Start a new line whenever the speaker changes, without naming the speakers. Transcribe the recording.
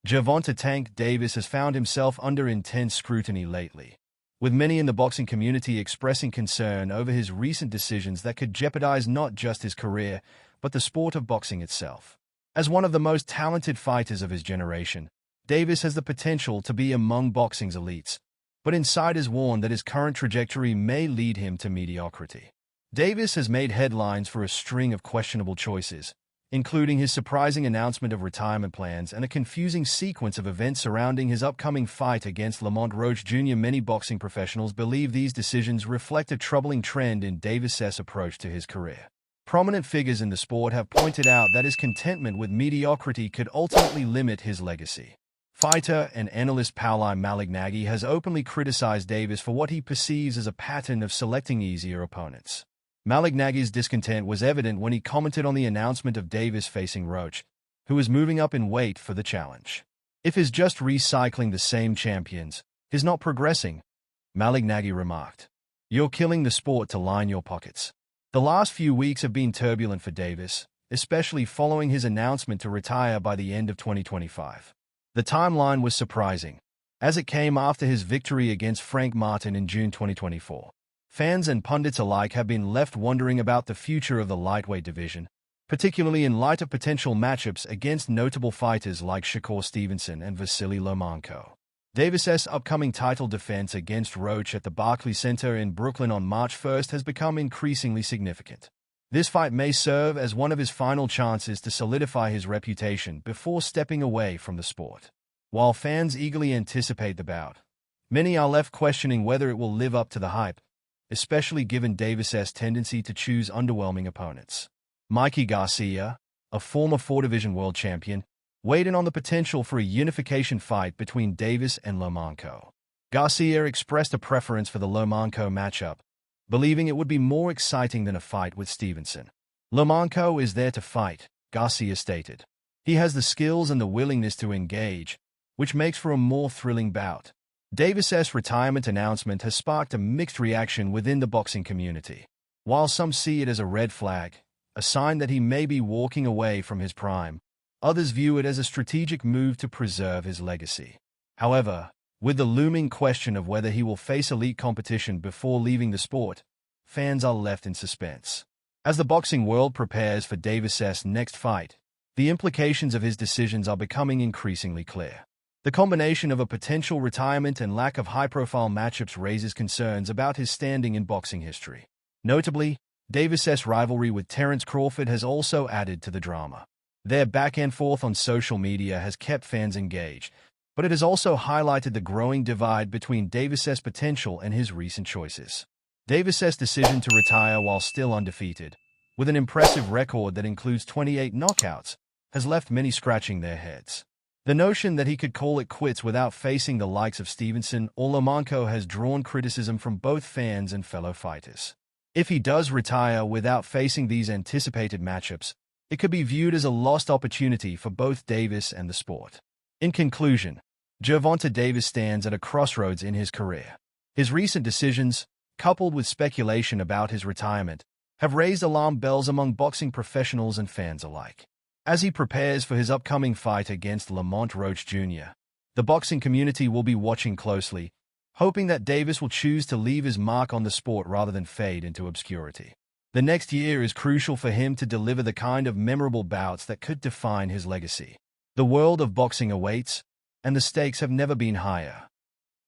Gervonta Tank Davis has found himself under intense scrutiny lately, with many in the boxing community expressing concern over his recent decisions that could jeopardize not just his career, but the sport of boxing itself. As one of the most talented fighters of his generation, Davis has the potential to be among boxing's elites, but insiders warn that his current trajectory may lead him to mediocrity. Davis has made headlines for a string of questionable choices, including his surprising announcement of retirement plans and a confusing sequence of events surrounding his upcoming fight against Lamont Roach Jr. Many boxing professionals believe these decisions reflect a troubling trend in Davis's approach to his career. Prominent figures in the sport have pointed out that his contentment with mediocrity could ultimately limit his legacy. Fighter and analyst Pauli Malignaggi has openly criticized Davis for what he perceives as a pattern of selecting easier opponents. Malignaggi's discontent was evident when he commented on the announcement of Davis facing Roach, who is moving up in weight for the challenge. "If he's just recycling the same champions, he's not progressing," Malignaggi remarked. "You're killing the sport to line your pockets." The last few weeks have been turbulent for Davis, especially following his announcement to retire by the end of 2025. The timeline was surprising, as it came after his victory against Frank Martin in June 2024. Fans and pundits alike have been left wondering about the future of the lightweight division, particularly in light of potential matchups against notable fighters like Shakur Stevenson and Vasily Lomachenko. Davis's upcoming title defense against Roach at the Barclays Center in Brooklyn on March 1st has become increasingly significant. This fight may serve as one of his final chances to solidify his reputation before stepping away from the sport. While fans eagerly anticipate the bout, many are left questioning whether it will live up to the hype, especially given Davis's tendency to choose underwhelming opponents. Mikey Garcia, a former four-division world champion, weighed in on the potential for a unification fight between Davis and Lomachenko. Garcia expressed a preference for the Lomachenko matchup, believing it would be more exciting than a fight with Stevenson. "Lomachenko is there to fight," Garcia stated. "He has the skills and the willingness to engage, which makes for a more thrilling bout." Davis's retirement announcement has sparked a mixed reaction within the boxing community. While some see it as a red flag, a sign that he may be walking away from his prime, others view it as a strategic move to preserve his legacy. However, with the looming question of whether he will face elite competition before leaving the sport, fans are left in suspense. As the boxing world prepares for Davis's next fight, the implications of his decisions are becoming increasingly clear. The combination of a potential retirement and lack of high-profile matchups raises concerns about his standing in boxing history. Notably, Davis's rivalry with Terence Crawford has also added to the drama. Their back-and-forth on social media has kept fans engaged, but it has also highlighted the growing divide between Davis's potential and his recent choices. Davis's decision to retire while still undefeated, with an impressive record that includes 28 knockouts, has left many scratching their heads. The notion that he could call it quits without facing the likes of Stevenson or Lomachenko has drawn criticism from both fans and fellow fighters. If he does retire without facing these anticipated matchups, it could be viewed as a lost opportunity for both Davis and the sport. In conclusion, Gervonta Davis stands at a crossroads in his career. His recent decisions, coupled with speculation about his retirement, have raised alarm bells among boxing professionals and fans alike. As he prepares for his upcoming fight against Lamont Roach Jr., the boxing community will be watching closely, hoping that Davis will choose to leave his mark on the sport rather than fade into obscurity. The next year is crucial for him to deliver the kind of memorable bouts that could define his legacy. The world of boxing awaits, and the stakes have never been higher.